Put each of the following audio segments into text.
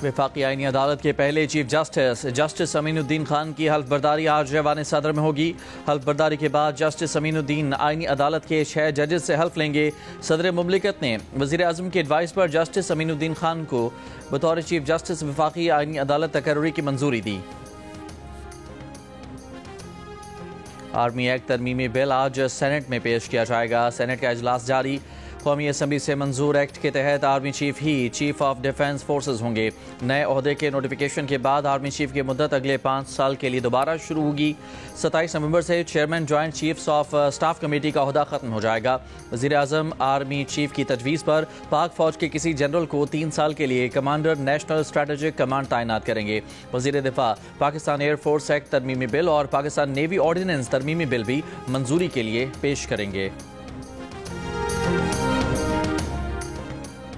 وفاقی آئینی عدالت کے پہلے چیف جسٹس امین الدین خان کی حلف برداری آج ایوان صدر میں ہوگی۔ حلف برداری کے بعد جسٹس امین الدین آئینی عدالت کے 6 ججز سے حلف لیں گے۔ صدر مملکت نے وزیر اعظم کی ایڈوائس پر جسٹس امین الدین خان کو بطور چیف جسٹس وفاقی آئینی عدالت تقرری کی منظوری دی۔ آرمی ایکٹ ترمیمی بل آج سینٹ میں پیش کیا جائے گا۔ سینٹ کا اجلاس جاری۔ قومی اسمبلی سے منظور ایکٹ کے تحت army chief he chief of defence forces ہوں گے۔ نئے عہدے کے نوٹیفیکیشن کے بعد آرمی چیف کی مدت اگلے 5 سال کے لیے دوبارہ شروع ہوگی۔ 27 نومبر سے chairman joint chiefs of staff committee کا عہدہ ختم ہو جائے گا۔ وزیر اعظم آرمی چیف کی تجویز پر پاک فوج کے کسی جنرل کو 3 سال کے لیے کمانڈر نیشنل اسٹریٹجک کمانڈ تعینات کریں گے۔ وزیر دفاع پاکستان ایئر فورس ایکٹ ترمیمی بل اور پاکستان نیوی آرڈیننس ترمیمی بل بھی منظوری کے لیے پیش کریں گے۔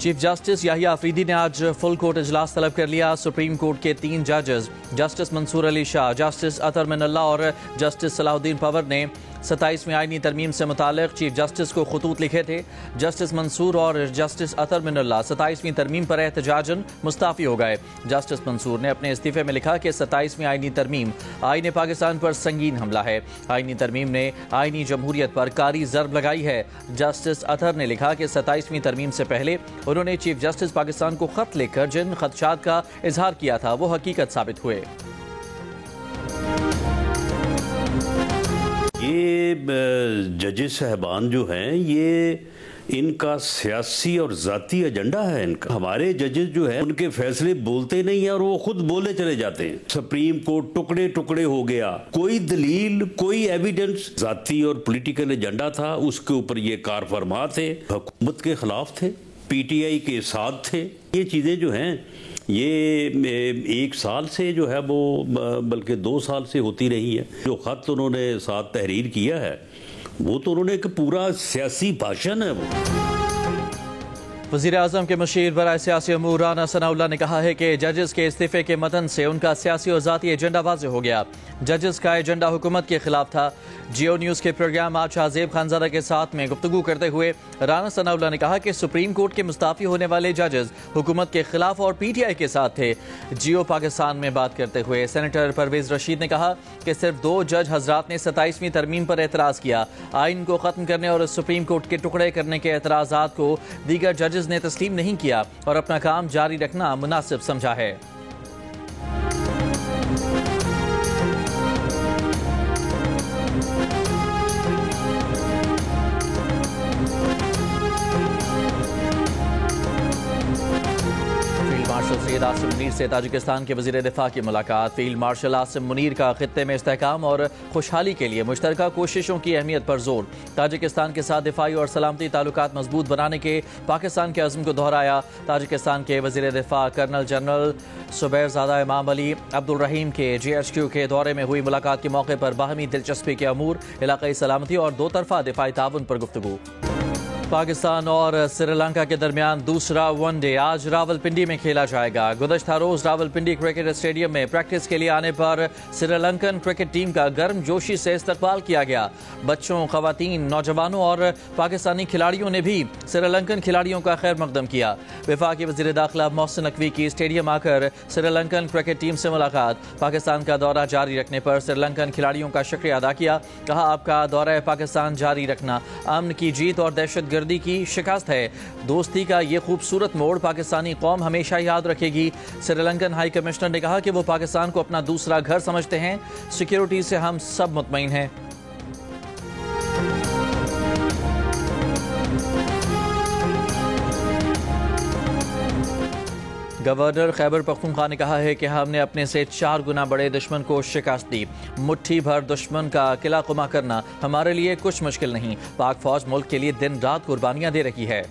چیف جسٹس یحییٰ آفریدی نے آج فل کورٹ اجلاس طلب کر لیا۔ سپریم کورٹ کے 3 ججز جسٹس منصور علی شاہ، جسٹس اطہر من اللہ اور جسٹس صلاح الدین پور نے 27ویں آئینی ترمیم سے متعلق چیف جسٹس کو خطوط لکھے تھے۔ جسٹس منصور اور جسٹس اطہر من اللہ 27ویں ترمیم پر احتجاجاً مستعفی ہو گئے۔ جسٹس منصور نے اپنے استعفے میں لکھا کہ 27ویں آئینی ترمیم آئین پاکستان پر سنگین حملہ ہے۔ آئینی ترمیم نے آئینی جمہوریت پر کاری ضرب لگائی ہے۔ جسٹس اطہر نے لکھا کہ 27ویں ترمیم سے پہلے انہوں نے چیف جسٹس پاکستان کو خط لکھ کر جن خدشات کا اظہار کیا تھا وہ حقیقت ثابت ہوئے۔ یہ ججز صاحبان جو ہیں یہ ان کا سیاسی اور ذاتی ایجنڈا ہے ان کا۔ ہمارے ججز جو ہیں ان کے فیصلے بولتے نہیں ہیں اور وہ خود بولے چلے جاتے ہیں۔ سپریم کورٹ ٹکڑے ٹکڑے ہو گیا، کوئی دلیل کوئی ایویڈنس، ذاتی اور پولیٹیکل ایجنڈا تھا، اس کے اوپر یہ کار فرما تھے، حکومت کے خلاف تھے، پی ٹی آئی کے ساتھ تھے۔ یہ چیزیں جو ہیں یہ 1 سال سے جو ہے وہ بلکہ 2 سال سے ہوتی رہی ہے۔ جو خط انہوں نے ساتھ تحریر کیا ہے وہ تو انہوں نے ایک پورا سیاسی بھاشن ہے وہ۔ وزیر اعظم کے مشیر برائے سیاسی امور رانا ثناء اللہ نے کہا ہے کہ ججز کے استعفے کے متن سے ان کا سیاسی اور ذاتی ایجنڈا واضح ہو گیا۔ ججز کا ایجنڈا حکومت کے خلاف تھا۔ جیو نیوز کے پروگرام آج شاہزیب خانزادہ کے ساتھ میں گفتگو کرتے ہوئے رانا ثناء اللہ نے کہا کہ سپریم کورٹ کے مستعفی ہونے والے ججز حکومت کے خلاف اور پی ٹی آئی کے ساتھ تھے۔ جیو پاکستان میں بات کرتے ہوئے سینیٹر پرویز رشید نے کہا کہ صرف 2 جج حضرات نے 27ویں ترمیم پر اعتراض کیا۔ آئین کو ختم کرنے اور سپریم کورٹ کے ٹکڑے کرنے کے اعتراضات کو دیگر ججز نے تسلیم نہیں کیا اور اپنا کام جاری رکھنا مناسب سمجھا ہے۔ سید عاصم منیر سے تاجکستان کے وزیر دفاع کی ملاقات۔ فیلڈ مارشل عاصم منیر کا خطے میں استحکام اور خوشحالی کے لیے مشترکہ کوششوں کی اہمیت پر زور۔ تاجکستان کے ساتھ دفاعی اور سلامتی تعلقات مضبوط بنانے کے پاکستان کے عزم کو دہرایا۔ تاجکستان کے وزیر دفاع کرنل جنرل زبیر زادہ امام علی عبدالرحیم کے GHQ کے دورے میں ہوئی ملاقات کے موقع پر باہمی دلچسپی کے امور، علاقائی سلامتی اور 2 طرفہ دفاعی تعاون پر گفتگو۔ پاکستان اور سری لنکا کے درمیان دوسرا ون ڈے آج راولپنڈی میں کھیلا جائے گا۔ گزشتہ روز راولپنڈی کرکٹ اسٹیڈیم میں پریکٹس کے لیے آنے پر سری لنکن کرکٹ ٹیم کا گرم جوشی سے استقبال کیا گیا۔ بچوں، خواتین، نوجوانوں اور پاکستانی کھلاڑیوں نے بھی سری لنکن کھلاڑیوں کا خیر مقدم کیا۔ وفاقی وزیر داخلہ محسن نقوی کی اسٹیڈیم آ کر سری لنکن کرکٹ ٹیم سے ملاقات۔ پاکستان کا دورہ جاری رکھنے پر سری لنکن کھلاڑیوں کا شکریہ ادا کیا۔ کہا آپ کا دورہ پاکستان جاری رکھنا امن کی جیت اور دہشت گردی کی شکست ہے۔ دوستی کا یہ خوبصورت موڑ پاکستانی قوم ہمیشہ یاد رکھے گی۔ سری لنکن ہائی کمشنر نے کہا کہ وہ پاکستان کو اپنا دوسرا گھر سمجھتے ہیں۔ سیکیورٹی سے ہم سب مطمئن ہیں۔ گورنر خیبر پختونخوا نے کہا ہے کہ ہم نے اپنے سے 4 گنا بڑے دشمن کو شکست دی۔ مٹھی بھر دشمن کا قلعہ قمع کرنا ہمارے لیے کچھ مشکل نہیں۔ پاک فوج ملک کے لیے دن رات قربانیاں دے رہی ہے۔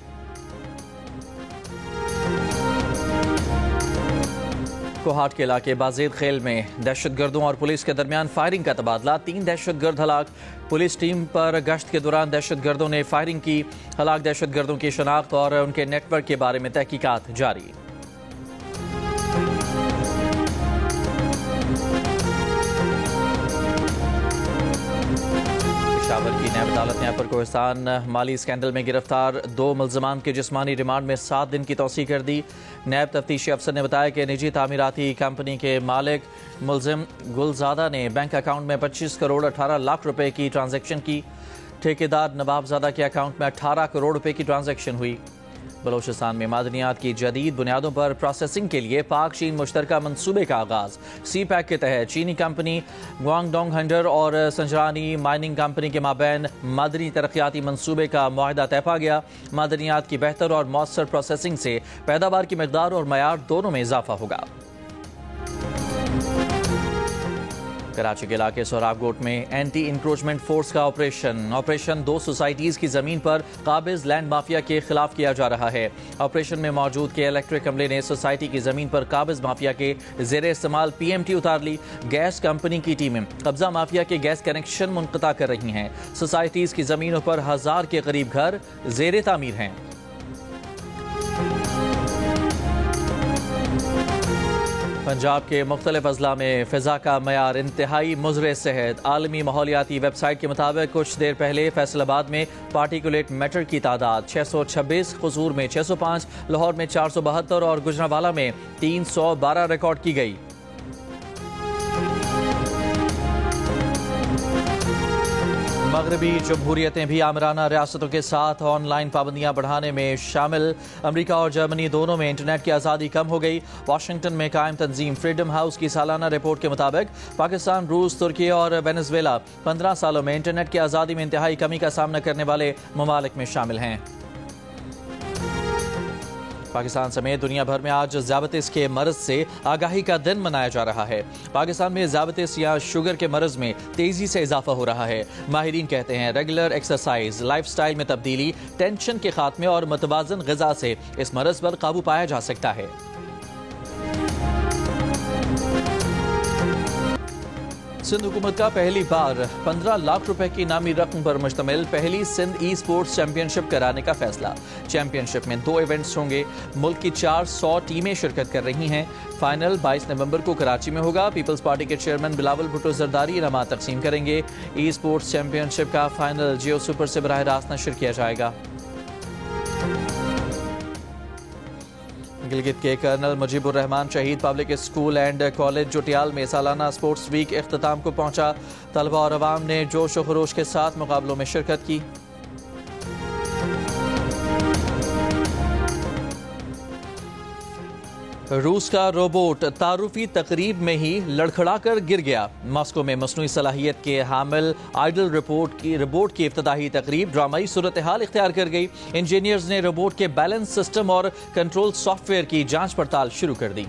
کوہاٹ کے علاقے بازید خیل میں دہشت گردوں اور پولیس کے درمیان فائرنگ کا تبادلہ، 3 دہشت گرد ہلاک۔ پولیس ٹیم پر گشت کے دوران دہشت گردوں نے فائرنگ کی۔ ہلاک دہشت گردوں کی شناخت اور ان کے نیٹ ورک کے بارے میں تحقیقات جاری۔ پشاور کی نیب عدالت نے اپر کوہستان مالی اسکینڈل میں گرفتار 2 ملزمان کی جسمانی ریمانڈ میں 7 دن کی توسیع کر دی۔ نیب تفتیشی افسر نے بتایا کہ نجی تعمیراتی کمپنی کے مالک ملزم گلزادہ نے بینک اکاؤنٹ میں 25 کروڑ 18 لاکھ روپے کی ٹرانزیکشن کی۔ ٹھیکیدار نواب زادہ کے اکاؤنٹ میں 18 کروڑ روپے کی ٹرانزیکشن ہوئی۔ بلوچستان میں معدنیات کی جدید بنیادوں پر پروسیسنگ کے لیے پاک چین مشترکہ منصوبے کا آغاز۔ سی پیک کے تحت چینی کمپنی گوانگ ڈونگ ہنڈر اور سنجرانی مائننگ کمپنی کے مابین معدنی ترقیاتی منصوبے کا معاہدہ طے پا گیا۔ معدنیات کی بہتر اور مؤثر پروسیسنگ سے پیداوار کی مقدار اور معیار دونوں میں اضافہ ہوگا۔ کراچی کے علاقے سہراب گوٹ میں اینٹی انکروچمنٹ فورس کا آپریشن 2 سوسائٹیز کی زمین پر قابض لینڈ مافیا کے خلاف کیا جا رہا ہے۔ آپریشن میں موجود کے الیکٹرک عملے نے سوسائٹی کی زمین پر قابض مافیا کے زیر استعمال PMT اتار لی۔ گیس کمپنی کی ٹیمیں قبضہ مافیا کے گیس کنیکشن منقطع کر رہی ہیں۔ سوسائٹیز کی زمینوں پر 1000 کے قریب گھر زیر تعمیر ہیں۔ پنجاب کے مختلف اضلاع میں فضا کا معیار انتہائی مضر صحت۔ عالمی ماحولیاتی ویب سائٹ کے مطابق کچھ دیر پہلے فیصل آباد میں پارٹیکولیٹ میٹر کی تعداد 626، قصور میں 605، لاہور میں 472 اور گجرانوالہ میں 312 ریکارڈ کی گئی۔ مغربی جمہوریتیں بھی آمرانہ ریاستوں کے ساتھ آن لائن پابندیاں بڑھانے میں شامل۔ امریکہ اور جرمنی دونوں میں انٹرنیٹ کی آزادی کم ہو گئی۔ واشنگٹن میں قائم تنظیم فریڈم ہاؤس کی سالانہ رپورٹ کے مطابق پاکستان، روس، ترکی اور وینزویلا 15 سالوں میں انٹرنیٹ کی آزادی میں انتہائی کمی کا سامنا کرنے والے ممالک میں شامل ہیں۔ پاکستان سمیت دنیا بھر میں آج ذیابیطس کے مرض سے آگاہی کا دن منایا جا رہا ہے۔ پاکستان میں ذیابیطس یا شوگر کے مرض میں تیزی سے اضافہ ہو رہا ہے۔ ماہرین کہتے ہیں ریگولر ایکسرسائز، لائف سٹائل میں تبدیلی، ٹینشن کے خاتمے اور متوازن غذا سے اس مرض پر قابو پایا جا سکتا ہے۔ سندھ حکومت کا پہلی بار 15 لاکھ روپے کی انعامی رقم پر مشتمل پہلی سندھ ای سپورٹس چیمپئن شپ کرانے کا فیصلہ۔ چیمپئن شپ میں 2 ایونٹس ہوں گے۔ ملک کی 400 ٹیمیں شرکت کر رہی ہیں۔ فائنل 22 نومبر کو کراچی میں ہوگا۔ پیپلز پارٹی کے چیئرمین بلاول بھٹو زرداری انعامات تقسیم کریں گے۔ ای سپورٹس چیمپئن شپ کا فائنل جیو سپر سے براہ راست نشر کیا جائے گا۔ گلگت کے کرنل مجیب الرحمان شہید پبلک اسکول اینڈ کالج جوٹیال میں سالانہ اسپورٹس ویک اختتام کو پہنچا۔ طلبہ اور عوام نے جوش و خروش کے ساتھ مقابلوں میں شرکت کی۔ روس کا روبوٹ تعارفی تقریب میں ہی لڑکھڑا کر گر گیا۔ ماسکو میں مصنوعی صلاحیت کے حامل آئیڈل روبوٹ کی افتتاحی تقریب ڈرامائی صورتحال اختیار کر گئی۔ انجینئرز نے روبوٹ کے بیلنس سسٹم اور کنٹرول سافٹ ویئر کی جانچ پڑتال شروع کر دی۔